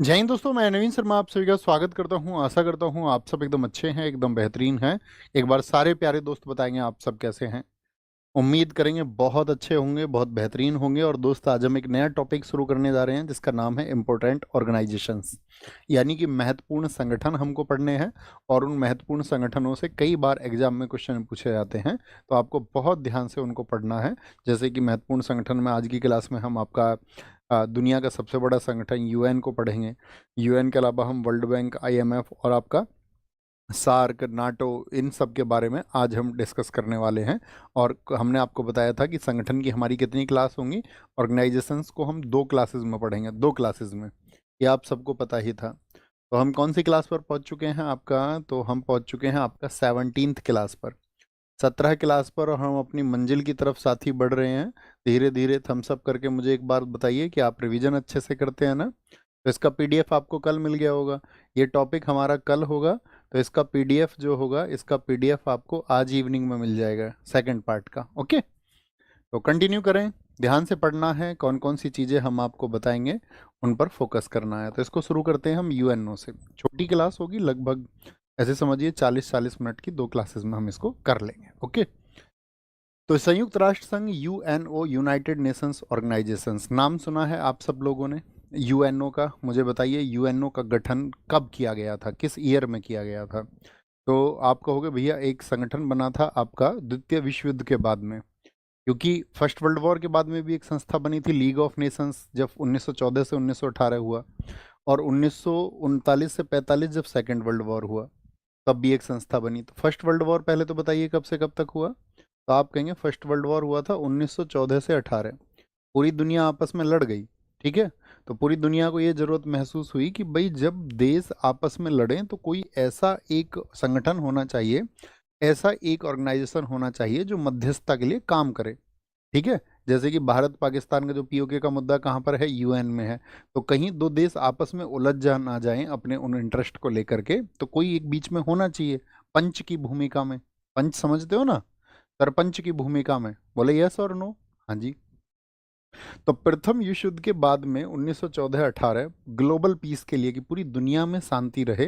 जय हिंद दोस्तों, मैं नवीन शर्मा आप सभी का स्वागत करता हूं। आशा करता हूं आप सब एकदम अच्छे हैं, एकदम बेहतरीन हैं। एक बार सारे प्यारे दोस्त बताएंगे आप सब कैसे हैं। उम्मीद करेंगे बहुत अच्छे होंगे, बहुत बेहतरीन होंगे। और दोस्त, आज हम एक नया टॉपिक शुरू करने जा रहे हैं जिसका नाम है इम्पोर्टेंट ऑर्गेनाइजेशंस, यानी कि महत्वपूर्ण संगठन हमको पढ़ने हैं। और उन महत्वपूर्ण संगठनों से कई बार एग्जाम में क्वेश्चन पूछे जाते हैं, तो आपको बहुत ध्यान से उनको पढ़ना है। जैसे कि महत्वपूर्ण संगठन में आज की क्लास में हम आपका दुनिया का सबसे बड़ा संगठन यूएन को पढ़ेंगे। यूएन के अलावा हम वर्ल्ड बैंक, आईएमएफ और आपका सार्क, नाटो, इन सब के बारे में आज हम डिस्कस करने वाले हैं। और हमने आपको बताया था कि संगठन की हमारी कितनी क्लास होंगी। ऑर्गेनाइजेशंस को हम दो क्लासेस में पढ़ेंगे, दो क्लासेस में। ये आप सबको पता ही था। तो हम कौन सी क्लास पर पहुंच चुके हैं आपका? तो हम पहुंच चुके हैं आपका 17th क्लास पर, 17 क्लास पर। और हम अपनी मंजिल की तरफ साथ ही बढ़ रहे हैं। धीरे धीरे थम्स अप करके मुझे एक बात बताइए कि आप रिवीजन अच्छे से करते हैं ना? तो इसका पीडीएफ आपको कल मिल गया होगा। ये टॉपिक हमारा कल होगा, तो इसका पीडीएफ जो होगा, इसका पीडीएफ आपको आज इवनिंग में मिल जाएगा, सेकंड पार्ट का। ओके, तो कंटिन्यू करें। ध्यान से पढ़ना है, कौन कौन सी चीज़ें हम आपको बताएंगे उन पर फोकस करना है। तो इसको शुरू करते हैं हम यूएनओ से। छोटी क्लास होगी, लगभग ऐसे समझिए 40-40 मिनट की दो क्लासेस में हम इसको कर लेंगे। ओके, तो संयुक्त राष्ट्र संघ, यूएनओ, यूनाइटेड नेशंस ऑर्गेनाइजेशंस, नाम सुना है आप सब लोगों ने यूएनओ का। मुझे बताइए यूएनओ का गठन कब किया गया था, किस ईयर में किया गया था? तो आप कहोगे भैया एक संगठन बना था आपका द्वितीय विश्व युद्ध के बाद में, क्योंकि फर्स्ट वर्ल्ड वॉर के बाद में भी एक संस्था बनी थी, लीग ऑफ नेशंस, जब 1914 से 1918 हुआ। और 1939 से 45 जब सेकेंड वर्ल्ड वॉर हुआ, तब भी एक संस्था बनी। तो फर्स्ट वर्ल्ड वॉर पहले तो बताइए कब से कब तक हुआ? तो आप कहेंगे फर्स्ट वर्ल्ड वॉर हुआ था 1914 से 18। पूरी दुनिया आपस में लड़ गई, ठीक है। तो पूरी दुनिया को ये जरूरत महसूस हुई कि भाई जब देश आपस में लड़ें तो कोई ऐसा एक संगठन होना चाहिए, ऐसा एक ऑर्गेनाइजेशन होना चाहिए जो मध्यस्थता के लिए काम करे, ठीक है। जैसे कि भारत पाकिस्तान का जो पीओके का मुद्दा कहाँ पर है? यूएन में है। तो कहीं दो देश आपस में उलझ जा ना जाएं अपने उन इंटरेस्ट को लेकर के, तो कोई एक बीच में होना चाहिए, पंच की भूमिका में। पंच समझते हो ना? सरपंच की भूमिका में। बोले यस और नो? हाँ जी। तो प्रथम विश्व युद्ध के बाद में 1914-18 ग्लोबल पीस के लिए, कि पूरी दुनिया में शांति रहे,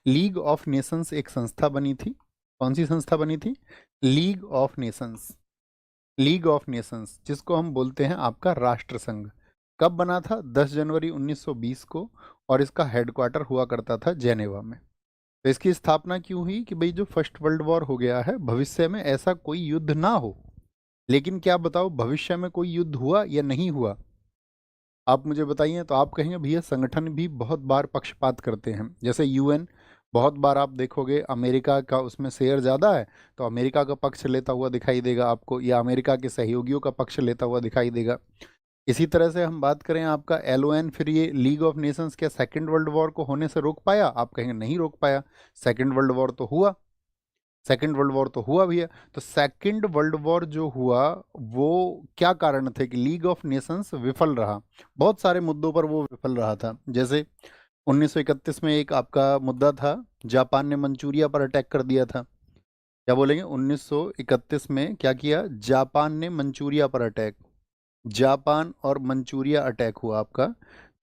लीग ऑफ नेशंस एक संस्था बनी थी। कौन सी संस्था बनी थी? League of Nations. League of Nations, जिसको हम बोलते हैं आपका राष्ट्र संघ। कब बना था? 10 जनवरी 1920 को। और इसका हेडक्वार्टर हुआ करता था जेनेवा में। तो इसकी स्थापना क्यों हुई? कि भाई जो फर्स्ट वर्ल्ड वॉर हो गया है, भविष्य में ऐसा कोई युद्ध ना हो। लेकिन क्या बताओ, भविष्य में कोई युद्ध हुआ या नहीं हुआ? आप मुझे बताइए। तो आप कहेंगे भैया संगठन भी बहुत बार पक्षपात करते हैं, जैसे यूएन। बहुत बार आप देखोगे अमेरिका का उसमें शेयर ज़्यादा है, तो अमेरिका का पक्ष लेता हुआ दिखाई देगा आपको, या अमेरिका के सहयोगियों का पक्ष लेता हुआ दिखाई देगा। इसी तरह से हम बात करें आपका एलओएन, फिर ये लीग ऑफ नेशंस क्या सेकेंड वर्ल्ड वॉर को होने से रोक पाया? आप कहेंगे नहीं रोक पाया। सेकेंड वर्ल्ड वॉर तो हुआ, सेकेंड वर्ल्ड वॉर तो हुआ भैया। तो सेकेंड वर्ल्ड वॉर जो हुआ, वो क्या कारण थे कि लीग ऑफ नेशंस विफल रहा? बहुत सारे मुद्दों पर वो विफल रहा था। जैसे 1931 में एक आपका मुद्दा था, जापान ने मंचूरिया पर अटैक कर दिया था। क्या बोलेंगे? 1931 में क्या किया? जापान ने मंचूरिया पर अटैक। जापान और मंचूरिया अटैक हुआ आपका।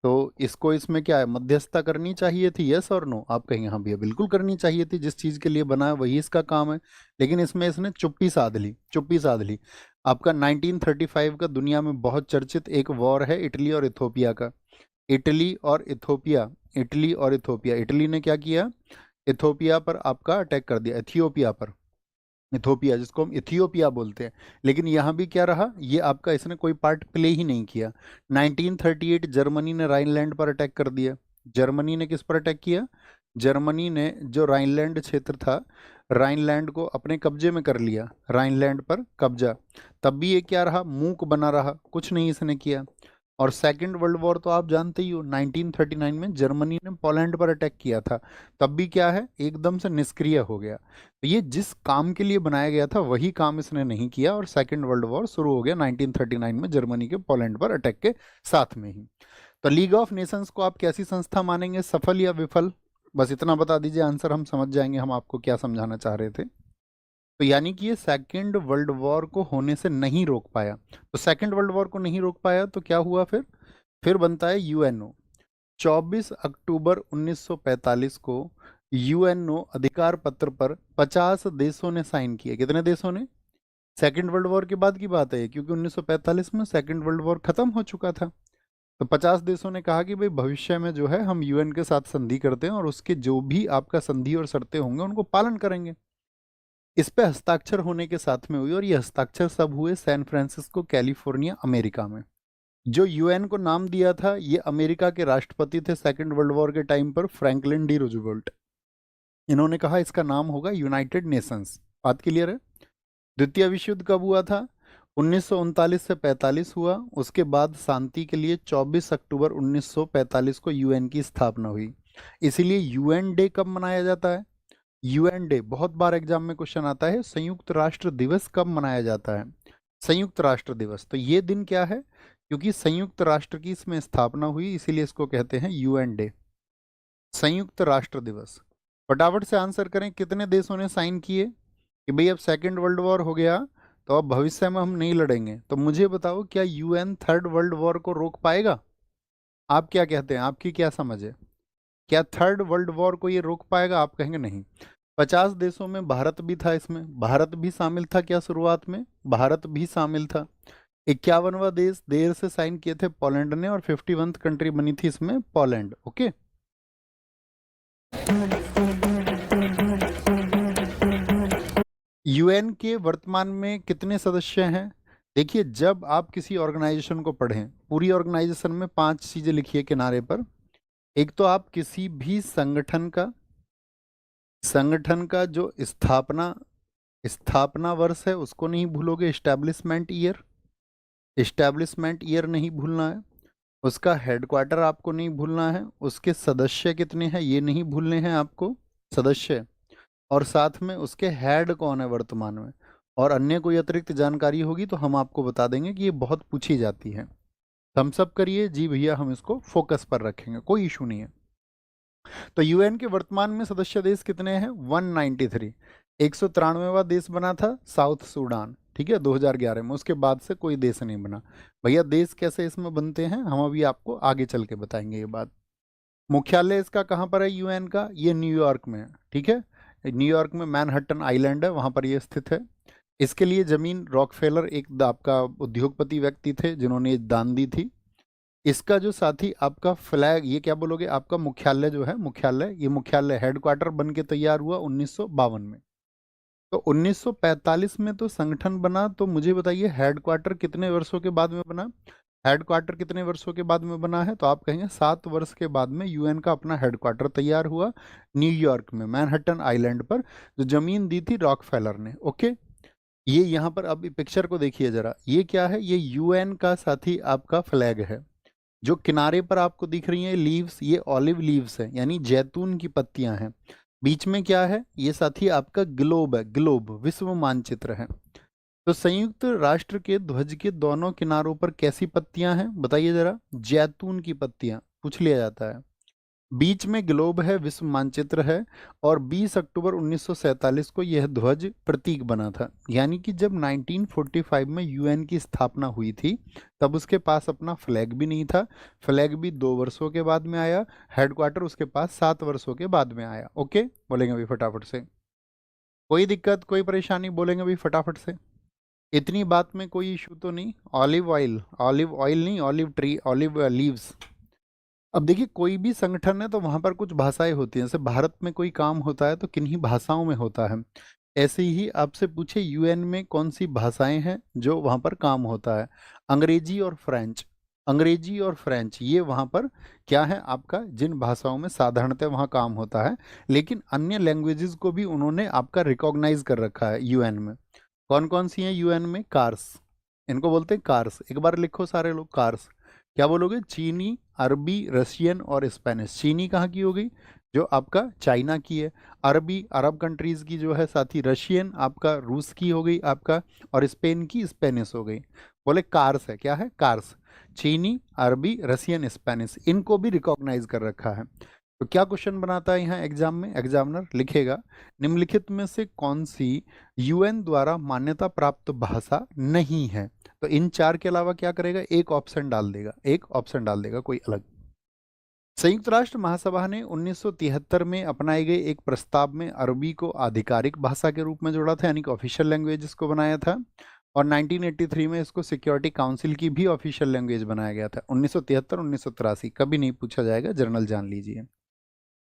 तो इसको, इसमें क्या है, मध्यस्थता करनी चाहिए थी, यस और नो? आप कहेंगे हाँ भैया बिल्कुल करनी चाहिए थी, जिस चीज़ के लिए बना है वही इसका काम है। लेकिन इसमें इसने चुप्पी साध ली, चुप्पी साध ली। आपका 1935 का दुनिया में बहुत चर्चित एक वॉर है, इटली और इथोपिया का। इटली और इथोपिया, इटली और इथोपिया। इटली ने क्या किया? इथोपिया पर आपका अटैक कर दिया, इथियोपिया पर। इथोपिया, जिसको हम इथियोपिया बोलते हैं। लेकिन यहाँ भी क्या रहा, ये आपका इसने कोई पार्ट प्ले ही नहीं किया। 1938 जर्मनी ने राइनलैंड पर अटैक कर दिया। जर्मनी ने किस पर अटैक किया? जर्मनी ने जो राइनलैंड क्षेत्र था, राइनलैंड को अपने कब्जे में कर लिया, राइनलैंड पर कब्जा। तब भी ये क्या रहा? मूक बना रहा, कुछ नहीं इसने किया। और सेकंड वर्ल्ड वॉर तो आप जानते ही हो, 1939 में जर्मनी ने पोलैंड पर अटैक किया था। तब भी क्या है, एकदम से निष्क्रिय हो गया। तो ये जिस काम के लिए बनाया गया था वही काम इसने नहीं किया, और सेकंड वर्ल्ड वॉर शुरू हो गया 1939 में जर्मनी के पोलैंड पर अटैक के साथ में ही। तो लीग ऑफ नेशंस को आप कैसी संस्था मानेंगे, सफल या विफल? बस इतना बता दीजिए, आंसर हम समझ जाएंगे हम आपको क्या समझाना चाह रहे थे। तो यानी कि ये सेकंड वर्ल्ड वॉर को होने से नहीं रोक पाया। तो सेकंड वर्ल्ड वॉर को नहीं रोक पाया तो क्या हुआ फिर? फिर बनता है यूएनओ। 24 अक्टूबर 1945 को यूएनओ अधिकार पत्र पर 50 देशों ने साइन किया। कितने देशों ने? सेकेंड वर्ल्ड वॉर के बाद की बात है ये, क्योंकि 1945 में सेकेंड वर्ल्ड वॉर खत्म हो चुका था। तो 50 देशों ने कहा कि भाई भविष्य में जो है हम यूएन के साथ संधि करते हैं और उसके जो भी आपका संधि और शर्तें होंगे उनको पालन करेंगे। इस पे हस्ताक्षर होने के साथ में हुई, और ये हस्ताक्षर सब हुए सैन फ्रांसिस्को कैलिफोर्निया अमेरिका में। जो यूएन को नाम दिया था ये अमेरिका के राष्ट्रपति थे सेकेंड वर्ल्ड वॉर के टाइम पर, फ्रैंकलिन डी रूजवेल्ट। इन्होंने कहा इसका नाम होगा यूनाइटेड नेशंस। बात क्लियर है? द्वितीय विश्व युद्ध कब हुआ था? 1939 से 45 हुआ। उसके बाद शांति के लिए 24 अक्टूबर 1945 को यूएन की स्थापना हुई। इसीलिए यूएन डे कब मनाया जाता है? यूएन डे बहुत बार एग्जाम में क्वेश्चन आता है, संयुक्त राष्ट्र दिवस कब मनाया जाता है? संयुक्त राष्ट्र दिवस। तो ये दिन क्या है? क्योंकि संयुक्त राष्ट्र की इसमें स्थापना हुई, इसीलिए इसको कहते हैं यूएन डे, संयुक्त राष्ट्र दिवस। फटाफट से आंसर करें, कितने देशों ने साइन किए कि भाई अब सेकेंड वर्ल्ड वॉर हो गया तो अब भविष्य में हम नहीं लड़ेंगे? तो मुझे बताओ, क्या यूएन थर्ड वर्ल्ड वॉर को रोक पाएगा? आप क्या कहते हैं, आपकी क्या समझ है? क्या थर्ड वर्ल्ड वॉर को ये रोक पाएगा? आप कहेंगे नहीं। 50 देशों में भारत भी था, इसमें भारत भी शामिल था क्या? शुरुआत में भारत भी शामिल था। 51वां देश देर से साइन किए थे पोलैंड ने, और 51वीं कंट्री बनी थी इसमें पोलैंड। ओके, यूएन के वर्तमान में कितने सदस्य हैं? देखिए, जब आप किसी ऑर्गेनाइजेशन को पढ़ें, पूरी ऑर्गेनाइजेशन में 5 चीजें लिखिए किनारे पर। एक तो आप किसी भी संगठन का जो स्थापना वर्ष है उसको नहीं भूलोगे, एस्टैब्लिशमेंट ईयर नहीं भूलना है। उसका हेडक्वार्टर आपको नहीं भूलना है। उसके सदस्य कितने हैं ये नहीं भूलने हैं आपको, सदस्य। और साथ में उसके हेड कौन है वर्तमान में। और अन्य कोई अतिरिक्त जानकारी होगी तो हम आपको बता देंगे कि ये बहुत पूछी जाती है। थम्स अप करिए जी भैया, हम इसको फोकस पर रखेंगे, कोई इशू नहीं है। तो यूएन के वर्तमान में सदस्य देश कितने हैं? 193। 193वां देश बना था साउथ सूडान, ठीक है, 2011 में। उसके बाद से कोई देश नहीं बना। भैया देश कैसे इसमें बनते हैं हम अभी आपको आगे चल के बताएंगे ये बात। मुख्यालय इसका कहाँ पर है यूएन का? ये न्यूयॉर्क में है, ठीक है। न्यूयॉर्क में मैनहट्टन आइलैंड है, वहाँ पर ये स्थित है। इसके लिए जमीन रॉकफेलर एक आपका उद्योगपति व्यक्ति थे जिन्होंने ये दान दी थी। इसका जो साथी आपका फ्लैग, ये क्या बोलोगे, आपका मुख्यालय जो है, मुख्यालय, ये मुख्यालय हेडक्वार्टर बन के तैयार हुआ 1952 में। तो 1945 में तो संगठन बना। तो मुझे बताइए हेडक्वार्टर कितने वर्षों के बाद में बना? हेडक्वार्टर कितने वर्षों के बाद में बना है? तो आप कहेंगे 7 वर्ष के बाद में यूएन का अपना हेडक्वार्टर तैयार हुआ न्यूयॉर्क में मैनहट्टन आइलैंड पर, जो जमीन दी थी रॉकफेलर ने। ओके, ये यहाँ पर अब पिक्चर को देखिए जरा, ये क्या है? ये यूएन का साथी आपका फ्लैग है। जो किनारे पर आपको दिख रही हैं लीव्स, ये ऑलिव लीव्स है, यानी जैतून की पत्तियां हैं। बीच में क्या है? ये साथी आपका ग्लोब है, ग्लोब विश्व मानचित्र है। तो संयुक्त राष्ट्र के ध्वज के दोनों किनारों पर कैसी पत्तियां हैं बताइए जरा? जैतून की पत्तियां, पूछ लिया जाता है। बीच में ग्लोब है, विश्व मानचित्र है। और 20 अक्टूबर 1947 को यह ध्वज प्रतीक बना था। यानी कि जब 1945 में यूएन की स्थापना हुई थी तब उसके पास अपना फ्लैग भी नहीं था। फ्लैग भी 2 वर्षों के बाद में आया। हेडक्वार्टर उसके पास 7 वर्षों के बाद में आया। ओके, बोलेंगे अभी फटाफट से, कोई दिक्कत कोई परेशानी? बोलेंगे अभी फटाफट से, इतनी बात में कोई इशू तो नहीं? ऑलिव ऑयल, ऑलिव ऑयल नहीं, ऑलिव ट्री, ऑलिव लीव्स। अब देखिए, कोई भी संगठन है तो वहां पर कुछ भाषाएं होती हैं। जैसे भारत में कोई काम होता है तो किन्हीं भाषाओं में होता है। ऐसे ही आपसे पूछे यूएन में कौन सी भाषाएं हैं जो वहां पर काम होता है? अंग्रेजी और फ्रेंच। अंग्रेजी और फ्रेंच ये वहां पर क्या है आपका, जिन भाषाओं में साधारणतः वहां काम होता है। लेकिन अन्य लैंग्वेजेस को भी उन्होंने आपका रिकॉग्नाइज कर रखा है यूएन में। कौन कौन सी हैं यूएन में? कार्स, इनको बोलते हैं कार्स। एक बार लिखो सारे लोग, कार्स। क्या बोलोगे? चीनी, अरबी, रशियन और स्पेनिश। चीनी कहाँ की हो गई? जो आपका चाइना की है। अरबी अरब कंट्रीज की जो है साथी। रशियन आपका रूस की हो गई आपका। और स्पेन की स्पेनिश हो गई। बोले कार्स है, क्या है? कार्स। चीनी, अरबी, रशियन, स्पेनिश, इनको भी रिकॉग्नाइज कर रखा है। तो क्या क्वेश्चन बनाता है यहाँ एग्जाम में? एग्जामिनर लिखेगा, निम्नलिखित में से कौन सी यूएन द्वारा मान्यता प्राप्त भाषा नहीं है? तो इन 4 के अलावा क्या करेगा? एक ऑप्शन डाल देगा, एक ऑप्शन डाल देगा कोई अलग। संयुक्त राष्ट्र महासभा ने 1973 में अपनाई गई एक प्रस्ताव में अरबी को आधिकारिक भाषा के रूप में जोड़ा था, यानी कि ऑफिशियल लैंग्वेज इसको बनाया था। और 1983 में इसको सिक्योरिटी काउंसिल की भी ऑफिशियल लैंग्वेज बनाया गया था। 1973 1983 कभी नहीं पूछा जाएगा, जर्नल जान लीजिए।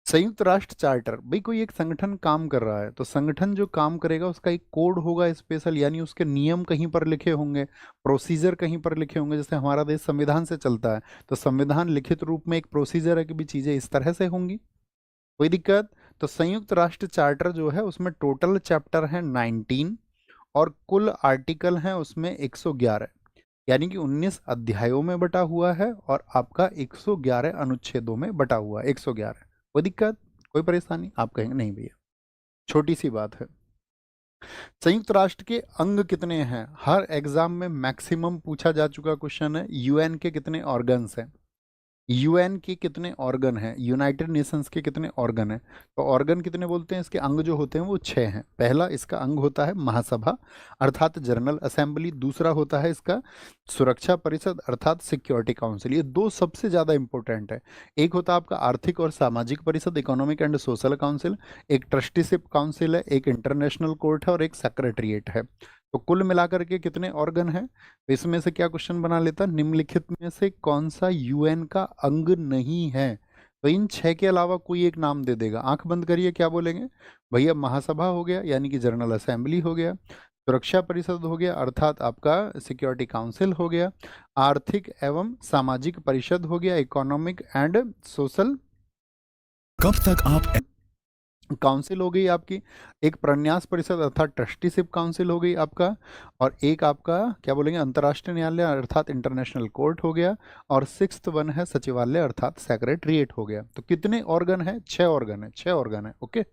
संयुक्त राष्ट्र चार्टर, भाई कोई एक संगठन काम कर रहा है तो संगठन जो काम करेगा उसका एक कोड होगा स्पेशल, यानी उसके नियम कहीं पर लिखे होंगे, प्रोसीजर कहीं पर लिखे होंगे। जैसे हमारा देश संविधान से चलता है तो संविधान लिखित रूप में एक प्रोसीजर है कि भी चीजें इस तरह से होंगी। कोई दिक्कत? तो संयुक्त राष्ट्र चार्टर जो है उसमें टोटल चैप्टर है 19 और कुल आर्टिकल हैं उसमें 111, यानी कि 19 अध्यायों में बटा हुआ है और आपका 111 अनुच्छेदों में बटा हुआ है। 111। कोई दिक्कत, कोई परेशानी? आप कहेंगे नहीं भैया छोटी सी बात है। संयुक्त राष्ट्र के अंग कितने हैं? हर एग्जाम में मैक्सिमम पूछा जा चुका क्वेश्चन है। यूएन के कितने ऑर्गन्स हैं? यूएन के कितने ऑर्गन हैं? यूनाइटेड नेशंस के कितने ऑर्गन हैं? तो ऑर्गन कितने बोलते हैं? इसके अंग जो होते हैं वो 6 हैं। पहला इसका अंग होता है महासभा अर्थात जनरल असेंबली। दूसरा होता है इसका सुरक्षा परिषद अर्थात सिक्योरिटी काउंसिल। ये दो सबसे ज़्यादा इंपॉर्टेंट है। एक होता है आपका आर्थिक और सामाजिक परिषद, इकोनॉमिक एंड सोशल काउंसिल। एक ट्रस्टीशिप काउंसिल है, एक इंटरनेशनल कोर्ट है और एक सेक्रेटरीट है। तो कुल मिलाकर के कितने ऑर्गन हैं? तो इसमें से क्या क्वेश्चन बना लेता, निम्नलिखित में से कौन सा यूएन का अंग नहीं है? तो इन 6 के अलावा कोई एक नाम दे देगा। आंख बंद करिए, क्या बोलेंगे भैया? महासभा हो गया यानी कि जनरल असेंबली हो गया, सुरक्षा परिषद हो गया अर्थात आपका सिक्योरिटी काउंसिल हो गया, आर्थिक एवं सामाजिक परिषद हो गया इकोनॉमिक एंड सोशल कब तक आप काउंसिल हो गई आपकी, एक प्रन्यास परिषद अर्थात ट्रस्टीशिप काउंसिल हो गई आपका, और एक आपका क्या बोलेंगे अंतर्राष्ट्रीय न्यायालय अर्थात इंटरनेशनल कोर्ट हो गया, और सिक्स्थ वन है सचिवालय अर्थात सेक्रेटरीट हो गया। तो कितने ऑर्गन है? 6 ऑर्गन है। 6 ऑर्गन है। ओके,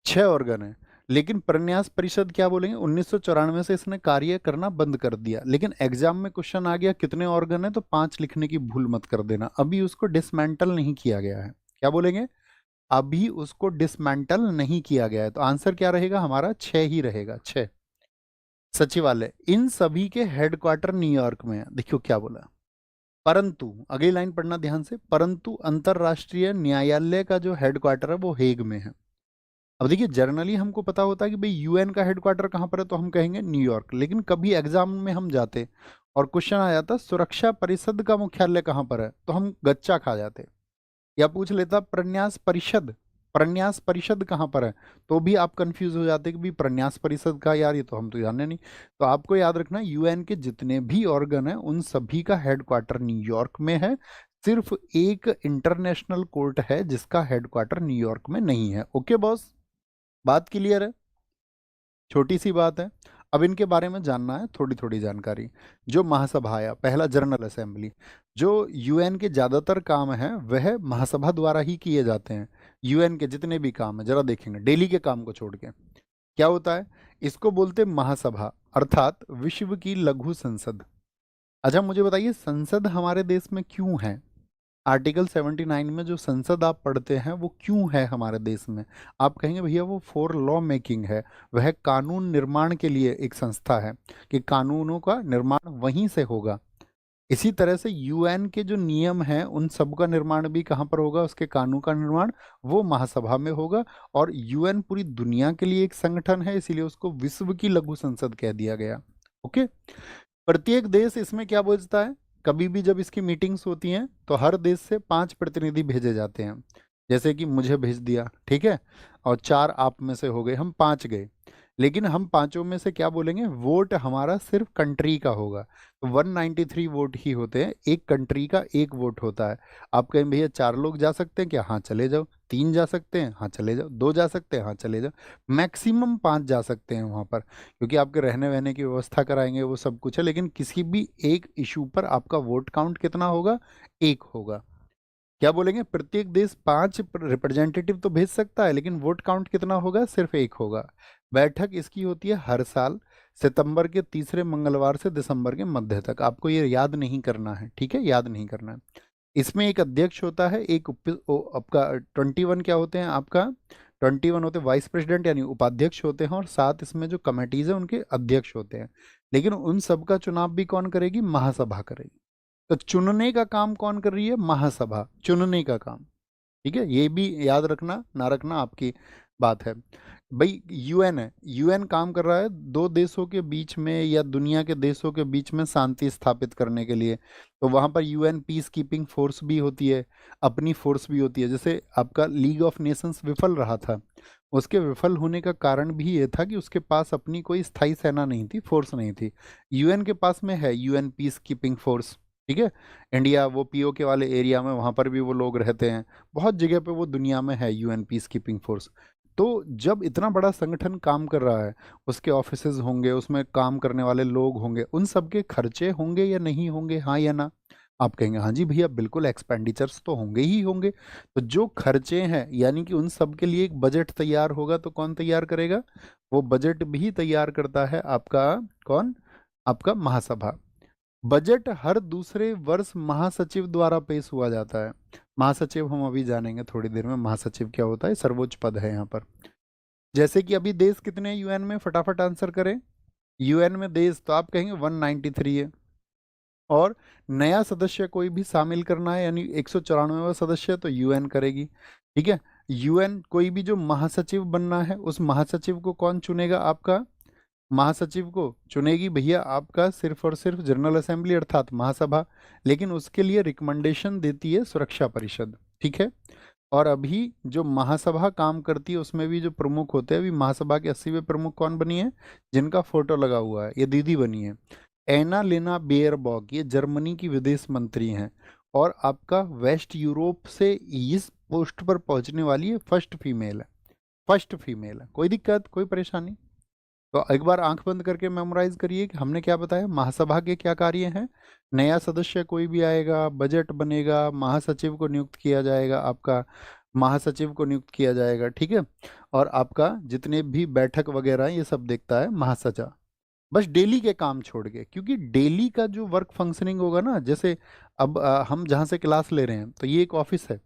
6 ऑर्गन है। लेकिन प्रन्यास परिषद क्या बोलेंगे 1994 से इसने कार्य करना बंद कर दिया। लेकिन एग्जाम में क्वेश्चन आ गया कितने ऑर्गन है, तो 5 लिखने की भूल मत कर देना। अभी उसको डिसमेंटल नहीं किया गया है। क्या बोलेंगे? अभी उसको डिसमेंटल नहीं किया गया है। तो आंसर क्या रहेगा हमारा? 6 ही रहेगा। 6। सचिवालय, इन सभी के हेडक्वार्टर न्यूयॉर्क में है। देखियो क्या बोला, परंतु अगली लाइन पढ़ना ध्यान से, परंतु अंतरराष्ट्रीय न्यायालय का जो हेडक्वार्टर है वो हेग में है। अब देखिए जनरली हमको पता होता है कि भाई यूएन का हेडक्वार्टर कहाँ पर है, तो हम कहेंगे न्यूयॉर्क। लेकिन कभी एग्जाम में हम जाते और क्वेश्चन आ जाता सुरक्षा परिषद का मुख्यालय कहाँ पर है, तो हम गच्चा खा जाते। या पूछ लेता प्रन्यास परिषद, प्रन्यास परिषद कहाँ पर है, तो भी आप कंफ्यूज हो जाते कि भी प्रन्यास परिषद का, यार ये तो हम तो जाने नहीं। तो आपको याद रखना यूएन के जितने भी ऑर्गन हैं उन सभी का हेडक्वार्टर न्यूयॉर्क में है। सिर्फ एक इंटरनेशनल कोर्ट है जिसका हेडक्वार्टर न्यूयॉर्क में नहीं है। ओके बॉस, बात क्लियर है? छोटी सी बात है। अब इनके बारे में जानना है थोड़ी थोड़ी जानकारी। जो महासभा आया पहला जनरल असेंबली, जो यूएन के ज़्यादातर काम हैं वह महासभा द्वारा ही किए जाते हैं। यूएन के जितने भी काम हैं जरा देखेंगे, डेली के काम को छोड़ के क्या होता है, इसको बोलते हैं महासभा अर्थात विश्व की लघु संसद। अच्छा मुझे बताइए संसद हमारे देश में क्यों है? आर्टिकल 79 में जो संसद आप पढ़ते हैं वो क्यों है हमारे देश में? आप कहेंगे भैया वो फॉर लॉ मेकिंग है, वह कानून निर्माण के लिए एक संस्था है कि कानूनों का निर्माण वहीं से होगा। इसी तरह से यूएन के जो नियम हैं उन सब का निर्माण भी कहाँ पर होगा, उसके कानून का निर्माण वो महासभा में होगा। और यूएन पूरी दुनिया के लिए एक संगठन है, इसीलिए उसको विश्व की लघु संसद कह दिया गया। ओके, प्रत्येक देश इसमें क्या बोलता है, कभी भी जब इसकी मीटिंग्स होती हैं तो हर देश से 5 प्रतिनिधि भेजे जाते हैं। जैसे कि मुझे भेज दिया, ठीक है, और 4 आप में से हो गए, हम 5 गए। लेकिन हम पांचों में से क्या बोलेंगे, वोट हमारा सिर्फ कंट्री का होगा। तो 193 वोट ही होते हैं, एक कंट्री का एक वोट होता है। आप कहें भैया 4 लोग जा सकते हैं क्या? हाँ चले जाओ। 3 जा सकते हैं? हाँ चले जाओ। 2 जा सकते हैं? हाँ चले जाओ। मैक्सिमम 5 जा सकते हैं वहाँ पर, क्योंकि आपके रहने वहने की व्यवस्था कराएंगे, वो सब कुछ है। लेकिन किसी भी एक इशू पर आपका वोट काउंट कितना होगा? एक होगा। क्या बोलेंगे, प्रत्येक देश 5 रिप्रेजेंटेटिव तो भेज सकता है लेकिन वोट काउंट कितना होगा? सिर्फ एक होगा। बैठक इसकी होती है हर साल सितंबर के तीसरे मंगलवार से दिसंबर के मध्य तक। आपको ये याद नहीं करना है, ठीक है, याद नहीं करना है। इसमें एक अध्यक्ष होता है, एक आपका 21 क्या होते हैं आपका, 21 होते हैं वाइस प्रेसिडेंट यानी उपाध्यक्ष होते हैं, और 7 इसमें जो कमेटीज है उनके अध्यक्ष होते हैं। लेकिन उन सब का चुनाव भी कौन करेगी? महासभा करेगी। तो चुनने का काम कौन कर रही है? महासभा, चुनने का काम। ठीक है, ये भी याद रखना ना रखना आपकी बात है। भाई यूएन है, यूएन काम कर रहा है दो देशों के बीच में या दुनिया के देशों के बीच में शांति स्थापित करने के लिए। तो वहां पर यूएन पीस कीपिंग फोर्स भी होती है, अपनी फोर्स भी होती है। जैसे आपका लीग ऑफ नेशंस विफल रहा था, उसके विफल होने का कारण भी ये था कि उसके पास अपनी कोई स्थायी सेना नहीं थी, फोर्स नहीं थी। यूएन के पास में है यूएन पीस कीपिंग फोर्स। ठीक है, इंडिया वो पीओके वाले एरिया में वहां पर भी वो लोग रहते हैं, बहुत जगह पे वो दुनिया में है यूएन पीस कीपिंग फोर्स। तो जब इतना बड़ा संगठन काम कर रहा है, उसके ऑफिसेज होंगे, उसमें काम करने वाले लोग होंगे, उन सब के खर्चे होंगे या नहीं होंगे, हाँ या ना? आप कहेंगे हाँ जी भैया बिल्कुल, एक्सपेंडिचर्स तो होंगे ही होंगे। तो जो खर्चे हैं यानी कि उन सब के लिए एक बजट तैयार होगा, तो कौन तैयार करेगा? वो बजट भी तैयार करता है आपका कौन? आपका महासभा। बजट हर दूसरे वर्ष महासचिव द्वारा पेश हुआ जाता है। महासचिव हम अभी जानेंगे थोड़ी देर में, महासचिव क्या होता है, सर्वोच्च पद है यहाँ पर। जैसे कि अभी देश कितने यूएन में, फटाफट आंसर करें। यूएन में देश तो आप कहेंगे 193 है। और नया सदस्य कोई भी शामिल करना है यानी 194वां सदस्य तो यूएन करेगी। ठीक है, यूएन कोई भी जो महासचिव बनना है उस महासचिव को कौन चुनेगा? आपका महासचिव को चुनेगी भैया आपका सिर्फ और सिर्फ जनरल असेंबली अर्थात महासभा। लेकिन उसके लिए रिकमेंडेशन देती है सुरक्षा परिषद। ठीक है, और अभी जो महासभा काम करती है उसमें भी जो प्रमुख होते हैं, अभी महासभा के 80वें प्रमुख कौन बनी है? जिनका फोटो लगा हुआ है, ये दीदी बनी है, एना लेना बेयरबॉक। ये जर्मनी की विदेश मंत्री हैं और आपका वेस्ट यूरोप से इस पोस्ट पर पहुंचने वाली ये फर्स्ट फीमेल है। फर्स्ट फीमेल है। कोई दिक्कत, कोई परेशानी? तो एक बार आंख बंद करके मेमोराइज करिए कि हमने क्या बताया, महासभा के क्या कार्य हैं। नया सदस्य कोई भी आएगा, बजट बनेगा, महासचिव को नियुक्त किया जाएगा, आपका महासचिव को नियुक्त किया जाएगा। ठीक है, और आपका जितने भी बैठक वगैरह हैं, ये सब देखता है महासचिव। बस डेली के काम छोड़ के, क्योंकि डेली का जो वर्क फंक्शनिंग होगा ना, जैसे अब हम जहाँ से क्लास ले रहे हैं तो ये एक ऑफिस है,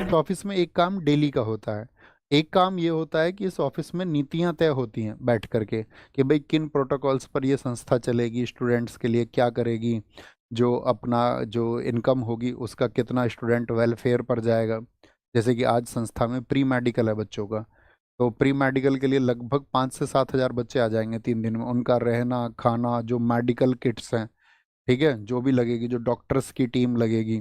तो ऑफिस में एक काम डेली का होता है। एक काम ये होता है कि इस ऑफिस में नीतियां तय होती हैं बैठ करके कि भाई किन प्रोटोकॉल्स पर ये संस्था चलेगी, स्टूडेंट्स के लिए क्या करेगी, जो अपना जो इनकम होगी उसका कितना स्टूडेंट वेलफेयर पर जाएगा। जैसे कि आज संस्था में प्री मेडिकल है बच्चों का, तो प्री मेडिकल के लिए लगभग 5 से 7 हज़ार बच्चे आ जाएंगे 3 दिन में। उनका रहना खाना, जो मेडिकल किट्स हैं, ठीक है, जो भी लगेगी, जो डॉक्टर्स की टीम लगेगी,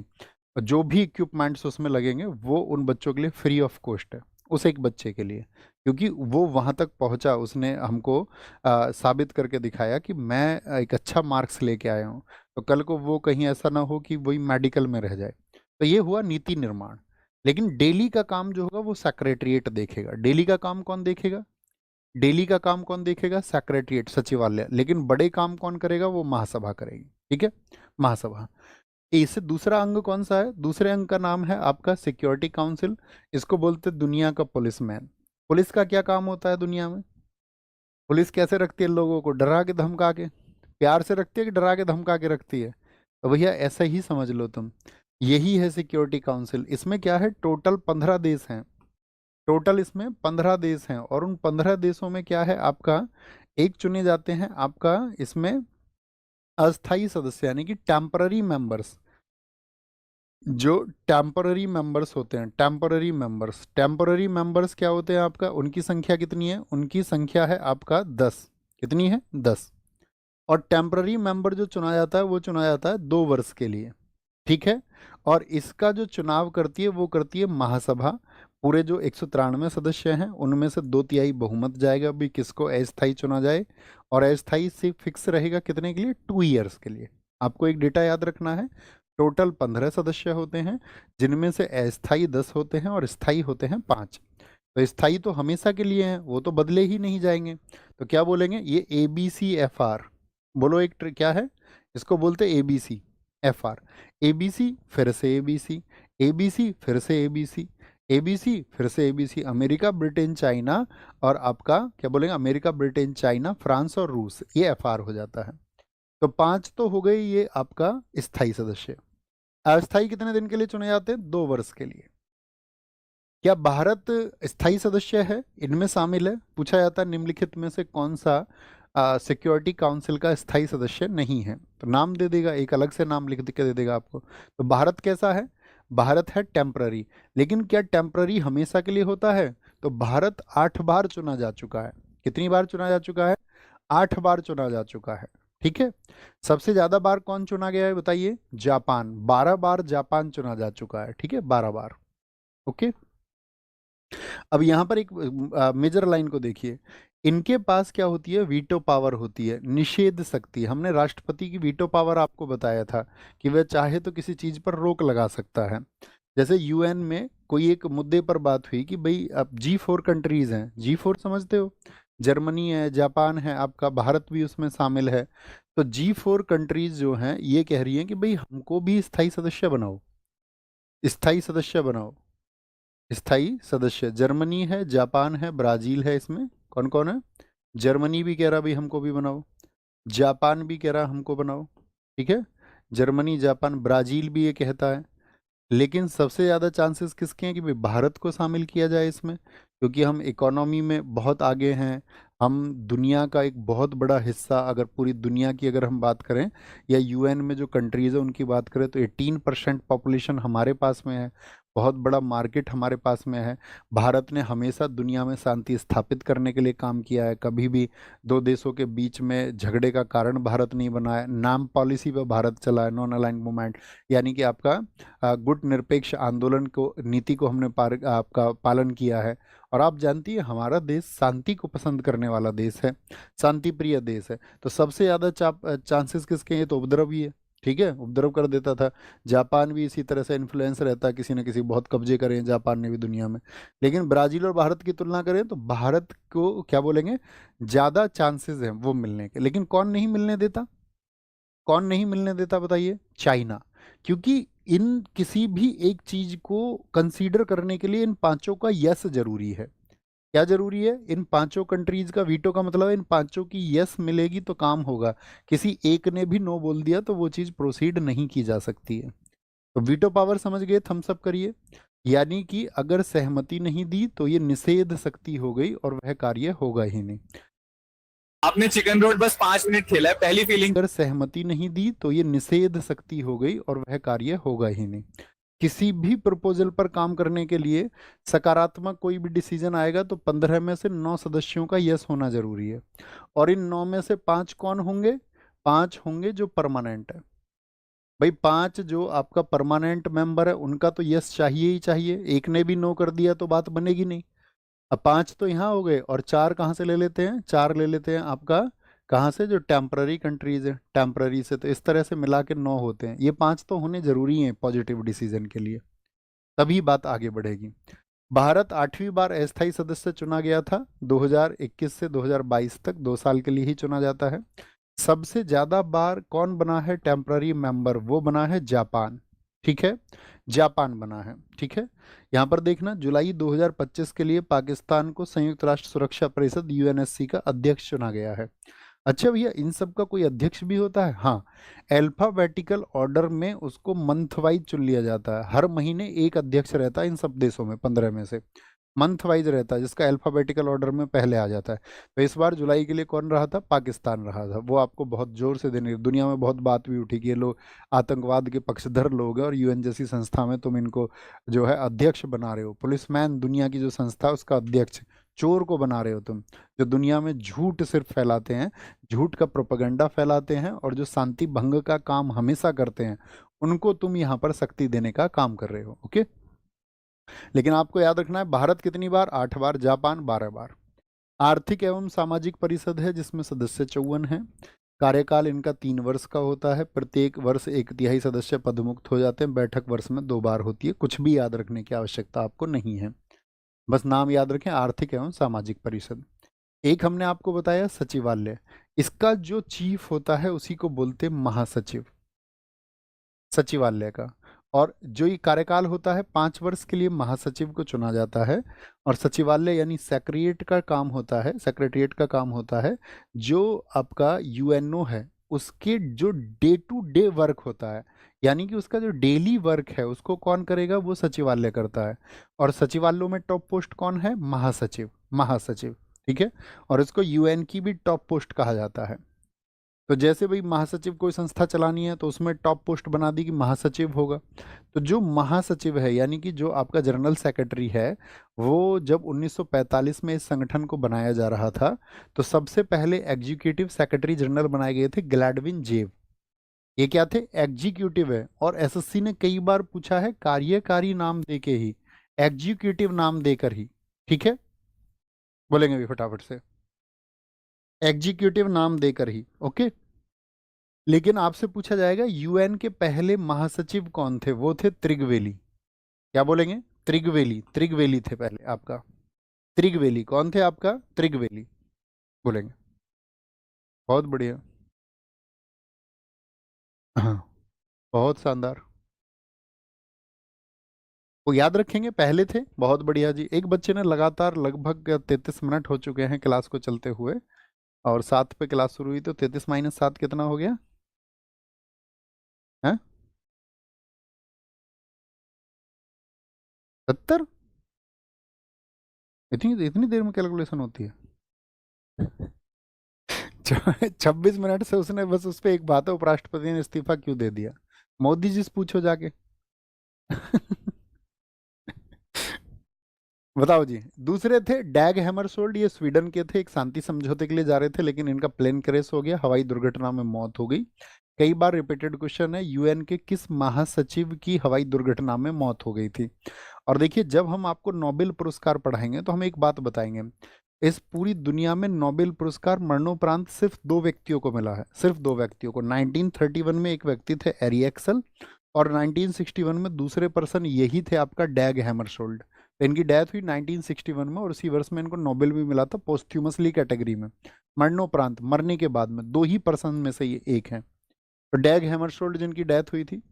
जो भी इक्विपमेंट्स उसमें लगेंगे, वो उन बच्चों के लिए फ्री ऑफ कॉस्ट है, उस एक बच्चे के लिए। क्योंकि वो वहाँ तक पहुँचा, उसने हमको साबित करके दिखाया कि मैं एक अच्छा मार्क्स लेके आया हूँ। तो कल को वो कहीं ऐसा ना हो कि वही मेडिकल में रह जाए। तो ये हुआ नीति निर्माण। लेकिन डेली का काम जो होगा वो सेक्रेटरिएट देखेगा। डेली का काम कौन देखेगा? डेली का काम कौन देखेगा? सेक्रेटरिएट, सचिवालय। लेकिन बड़े काम कौन करेगा? वो महासभा करेगी। ठीक है, महासभा। इससे दूसरा अंग कौन सा है? दूसरे अंग का नाम है आपका सिक्योरिटी काउंसिल। इसको बोलते हैं दुनिया का पुलिसमैन। पुलिस का क्या काम होता है दुनिया में? पुलिस कैसे रखती है लोगों को? डरा के धमका के? प्यार से रखती है कि डरा के धमका के रखती है? तो भैया ऐसा ही समझ लो तुम, यही है सिक्योरिटी काउंसिल। इसमें क्या है, टोटल 15 देश हैं। टोटल इसमें 15 देश हैं, और उन 15 देशों में क्या है आपका, एक चुने जाते हैं आपका इसमें अस्थाई सदस्य यानी कि टेम्पररी मेंबर्स। जो टेम्पररी मेंबर्स होते हैं, टेम्पररी मेंबर्स क्या होते हैं आपका, उनकी संख्या कितनी है? उनकी संख्या है आपका 10। कितनी है? 10। और टेम्पररी मेंबर जो चुना जाता है वो चुना जाता है 2 वर्ष के लिए। ठीक है, और इसका जो चुनाव करती है वो करती है महासभा। पूरे जो 193 सदस्य हैं उनमें से 2/3 बहुमत जाएगा भी किसको अस्थाई चुना जाए। और अस्थाई से फिक्स रहेगा कितने के लिए? 2 ईयर्स के लिए। आपको एक डेटा याद रखना है, टोटल 15 सदस्य होते हैं, जिनमें से अस्थाई 10 होते हैं और स्थाई होते हैं 5। तो स्थाई तो हमेशा के लिए हैं, वो तो बदले ही नहीं जाएंगे। तो क्या बोलेंगे? ये ABCFR। बोलो एक क्या है? इसको बोलते ABCFR। ABC फिर से ABC, ABC फिर से ABC, ABC फिर से ABC। अमेरिका, ब्रिटेन, चाइना, और आपका क्या बोलेंगे, अमेरिका, ब्रिटेन, चाइना, फ्रांस और रूस, ये FR हो जाता है। तो 5 तो हो गए ये आपका स्थायी सदस्य। अस्थायी कितने दिन के लिए चुने जाते हैं? 2 वर्ष के लिए। क्या भारत स्थायी सदस्य है? इनमें शामिल है? पूछा जाता है निम्नलिखित में से कौन सा सिक्योरिटी काउंसिल का स्थायी सदस्य नहीं है। तो नाम दे देगा, एक अलग से नाम लिख के दे देगा आपको। तो भारत कैसा है? भारत है टेम्पररी। लेकिन क्या टेम्पररी हमेशा के लिए होता है? तो भारत 8 बार चुना जा चुका है। कितनी बार चुना जा चुका है? 8 बार चुना जा चुका है। ठीक है। सबसे ज्यादा बार कौन चुना गया है बताइए? जापान। 12 बार जापान चुना जा चुका है। ठीक है, 12 बार। ओके। अब यहाँ पर एक मेजर लाइन को देखिए। इनके पास क्या होती है? वीटो पावर होती है, निषेध शक्ति। हमने राष्ट्रपति की वीटो पावर आपको बताया था कि वह चाहे तो किसी चीज पर रोक लगा सकता है। जैसे यूएन में कोई एक मुद्दे पर बात हुई कि भाई अब G4 कंट्रीज हैं। G4 समझते हो? जर्मनी है, जापान है, आपका भारत भी उसमें शामिल है। तो G4 कंट्रीज जो हैं ये कह रही हैं कि भाई हमको भी स्थायी सदस्य बनाओ, स्थायी सदस्य बनाओ। स्थायी सदस्य जर्मनी है, जापान है, ब्राजील है। इसमें कौन कौन है? जर्मनी भी कह रहा भाई हमको भी बनाओ, जापान भी कह रहा हमको बनाओ। ठीक है, जर्मनी, जापान, ब्राजील भी ये कहता है। लेकिन सबसे ज़्यादा चांसेस किसके हैं कि भाई भारत को शामिल किया जाए इसमें? क्योंकि हम इकोनॉमी में बहुत आगे हैं। हम दुनिया का एक बहुत बड़ा हिस्सा, अगर पूरी दुनिया की अगर हम बात करें या यूएन में जो कंट्रीज़ है उनकी बात करें, तो 18% पॉपुलेशन हमारे पास में है। बहुत बड़ा मार्केट हमारे पास में है। भारत ने हमेशा दुनिया में शांति स्थापित करने के लिए काम किया है। कभी भी दो देशों के बीच में झगड़े का कारण भारत नहीं बना है। नाम पॉलिसी पर भारत चला है, नॉन अलाइंड मूवमेंट, यानी कि आपका गुट निरपेक्ष आंदोलन को, नीति को हमने आपका पालन किया है। और आप जानती है हमारा देश शांति को पसंद करने वाला देश है, शांति प्रिय देश है। तो सबसे ज्यादा चांसेस किसके हैं? तो उपद्रवी है। ठीक है, उपद्रव कर देता था। जापान भी इसी तरह से इन्फ्लुएंस रहता है, किसी न किसी बहुत कब्जे करे हैं जापान ने भी दुनिया में। लेकिन ब्राजील और भारत की तुलना करें तो भारत को क्या बोलेंगे, ज्यादा चांसेस हैं वो मिलने के। लेकिन कौन नहीं मिलने देता? कौन नहीं मिलने देता बताइए? चाइना। क्योंकि इन किसी भी एक चीज को कंसीडर करने के लिए इन पांचों का यस जरूरी है। क्या जरूरी है? इन पांचों कंट्रीज का वीटो का मतलब है इन पांचों की यस मिलेगी तो काम होगा। किसी एक ने भी नो बोल दिया तो वो चीज प्रोसीड नहीं की जा सकती है। तो वीटो पावर समझ गए? थम्स अप करिए। यानी कि अगर सहमति नहीं दी तो ये निषेध शक्ति हो गई और वह कार्य होगा ही नहीं। आपने चिकन रोड बस 5 मिनट खेला है, पहली फीलिंग। अगर सहमति नहीं दी तो ये निषेध शक्ति हो गई और वह कार्य होगा ही नहीं। किसी भी प्रपोजल पर काम करने के लिए सकारात्मक कोई भी डिसीजन आएगा तो 15 में से 9 सदस्यों का यस होना जरूरी है। और इन 9 में से 5 कौन होंगे? 5 होंगे जो परमानेंट है। भाई 5 जो आपका परमानेंट मेंबर है उनका तो यस चाहिए ही चाहिए। एक ने भी नो कर दिया तो बात बनेगी नहीं। अब 5 तो यहाँ हो गए और 4 कहाँ से ले लेते हैं? 4 ले लेते हैं आपका, कहाँ से? जो टेम्पररी कंट्रीज है, टेम्पररी से। तो इस तरह से मिला के 9 होते हैं। ये 5 तो होने जरूरी हैं पॉजिटिव डिसीजन के लिए, तभी बात आगे बढ़ेगी। भारत 8वीं बार अस्थायी सदस्य चुना गया था। 2021 से 2022 तक 2 साल के लिए ही चुना जाता है। सबसे ज्यादा बार कौन बना है टेम्पररी मेंबर? वो बना है जापान। ठीक है, जापान बना है। ठीक है, यहाँ पर देखना, जुलाई 2025 के लिए पाकिस्तान को संयुक्त राष्ट्र सुरक्षा परिषद यूएनएससी का अध्यक्ष चुना गया है। अच्छा भैया, इन सब का कोई अध्यक्ष भी होता है? हाँ, अल्फाबेटिकल ऑर्डर में उसको मंथ वाइज चुन लिया जाता है। हर महीने एक अध्यक्ष रहता है इन सब देशों में, 15 में से मंथ वाइज रहता है, जिसका अल्फाबेटिकल ऑर्डर में पहले आ जाता है। तो इस बार जुलाई के लिए कौन रहा था? पाकिस्तान रहा था। वो आपको बहुत जोर से देने, दुनिया में बहुत बात भी उठी कि ये लोग आतंकवाद के पक्षधर लोग हैं और यूएन जैसी संस्था में तुम इनको जो है अध्यक्ष बना रहे हो। पुलिसमैन दुनिया की जो संस्था है उसका अध्यक्ष, चोर को बना रहे हो तुम, जो दुनिया में झूठ सिर्फ फैलाते हैं, झूठ का प्रोपेगेंडा फैलाते हैं और जो शांति भंग का काम हमेशा करते हैं, उनको तुम यहाँ पर शक्ति देने का काम कर रहे हो। ओके, लेकिन आपको याद रखना है भारत कितनी बार? 8 बार, जापान 12 बार। आर्थिक एवं सामाजिक परिषद है जिसमें सदस्य 54 हैं। कार्यकाल इनका 3 वर्ष का होता है। प्रत्येक वर्ष 1/3 सदस्य पदमुक्त हो जाते हैं। बैठक वर्ष में 2 बार होती है। कुछ भी याद रखने की आवश्यकता आपको नहीं है, बस नाम याद रखें, आर्थिक एवं सामाजिक परिषद। एक हमने आपको बताया सचिवालय, इसका जो चीफ होता है उसी को बोलते हैं महासचिव, सचिवालय का। और जो ये कार्यकाल होता है 5 वर्ष के लिए महासचिव को चुना जाता है। और सचिवालय यानी सेक्रेटरिएट का काम होता है, सेक्रेटरिएट का काम होता है जो आपका यूएनओ है उसके जो डे टू डे वर्क होता है, यानी कि उसका जो डेली वर्क है उसको कौन करेगा? वो सचिवालय करता है। और सचिवालयों में टॉप पोस्ट कौन है? महासचिव, महासचिव। ठीक है, और इसको यूएन की भी टॉप पोस्ट कहा जाता है। तो जैसे भाई महासचिव कोई संस्था चलानी है तो उसमें टॉप पोस्ट बना दी कि महासचिव होगा। तो जो महासचिव है यानी कि जो आपका जनरल सेक्रेटरी है, वो जब 1945 में इस संगठन को बनाया जा रहा था तो सबसे पहले एग्जीक्यूटिव सेक्रेटरी जनरल बनाए गए थे ग्लैडविन जेव। ये क्या थे? एग्जीक्यूटिव है, और एसएससी ने कई बार पूछा है कार्यकारी नाम देके ही, एग्जीक्यूटिव नाम देकर ही। ठीक है, बोलेंगे भी फटाफट से, एग्जीक्यूटिव नाम देकर ही। ओके, लेकिन आपसे पूछा जाएगा यूएन के पहले महासचिव कौन थे? वो थे त्रिगवेली। क्या बोलेंगे? त्रिगवेली, त्रिगवेली थे पहले आपका। त्रिगवेली कौन थे आपका? त्रिगवेली बोलेंगे। बहुत बढ़िया, हाँ, बहुत शानदार। वो याद रखेंगे, पहले थे। बहुत बढ़िया जी। एक बच्चे ने लगातार लगभग 33 मिनट हो चुके हैं क्लास को चलते हुए, और 7 पे क्लास शुरू हुई, तो 33 माइनस 7 कितना हो गया है? 70? इतनी इतनी देर में कैलकुलेशन होती है? 26 मिनट से उसने बस उस पर एक बात है, उपराष्ट्रपति ने इस्तीफा क्यों दे दिया? मोदी जी से पूछो जाके। बताओ जी। दूसरे थे डैग हैमरशोल्ड, ये स्वीडन के थे, एक शांति समझौते के लिए जा रहे थे लेकिन इनका प्लेन क्रैश हो गया, हवाई दुर्घटना में मौत हो गई। कई बार रिपीटेड क्वेश्चन है, यूएन के किस महासचिव की हवाई दुर्घटना में मौत हो गई थी? और देखिए, जब हम आपको नोबेल पुरस्कार पढ़ाएंगे तो हम एक बात बताएंगे, इस पूरी दुनिया में नोबेल पुरस्कार मरणोपरांत सिर्फ 2 व्यक्तियों को मिला है, सिर्फ 2 व्यक्तियों को। 1931 में एक व्यक्ति थे एरिक्सन, और 1961 में दूसरे पर्सन यही थे आपका डैग हैमरशोल्ड। तो इनकी डेथ हुई 1961 में, और उसी वर्ष में इनको नोबेल भी मिला था पोस्ट्यूमसली कैटेगरी में, मरणोपरांत, मरने के बाद में। 2 ही पर्सन में से ये एक हैं। तो डैग हैमरशोल्ड जिनकी डेथ हुई थी।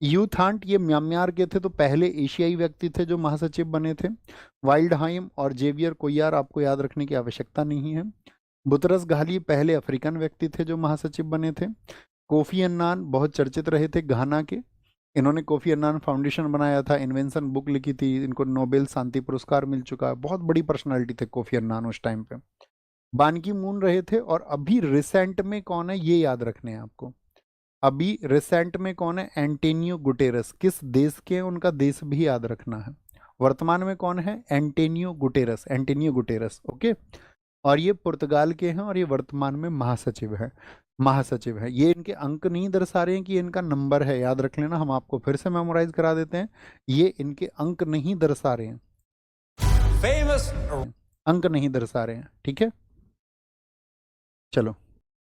यूथांट, ये म्यांमार के थे, तो पहले एशियाई व्यक्ति थे जो महासचिव बने थे। वाइल्डहाइम और जेवियर कोयार आपको याद रखने की आवश्यकता नहीं है। बुतरस घाली पहले अफ्रीकन व्यक्ति थे जो महासचिव बने थे। कोफी अन्नान बहुत चर्चित रहे थे घाना के, इन्होंने कोफी अन्नान फाउंडेशन बनाया था, इन्वेंशन बुक लिखी थी, इनको नोबेल शांति पुरस्कार मिल चुका है। बहुत बड़ी पर्सनालिटी थे कोफी अन्नान उस टाइम पे। बान की मून रहे थे, और अभी रिसेंट में कौन है ये याद रखने हैं आपको। अभी रिसेंट में कौन है? Antonio Guterres. किस देश के हैं उनका देश भी याद रखना है। वर्तमान में कौन है? Antonio Guterres, Antonio Guterres. Okay, और ये पुर्तगाल के हैं, और ये वर्तमान में महासचिव है, महासचिव है। ये इनके अंक नहीं दर्शा रहे हैं कि इनका नंबर है, याद रख लेना, हम आपको फिर से मेमोराइज करा देते हैं। ये इनके अंक नहीं दर्शा रहे हैं, फेमस अंक नहीं दर्शा रहे हैं। ठीक है, चलो।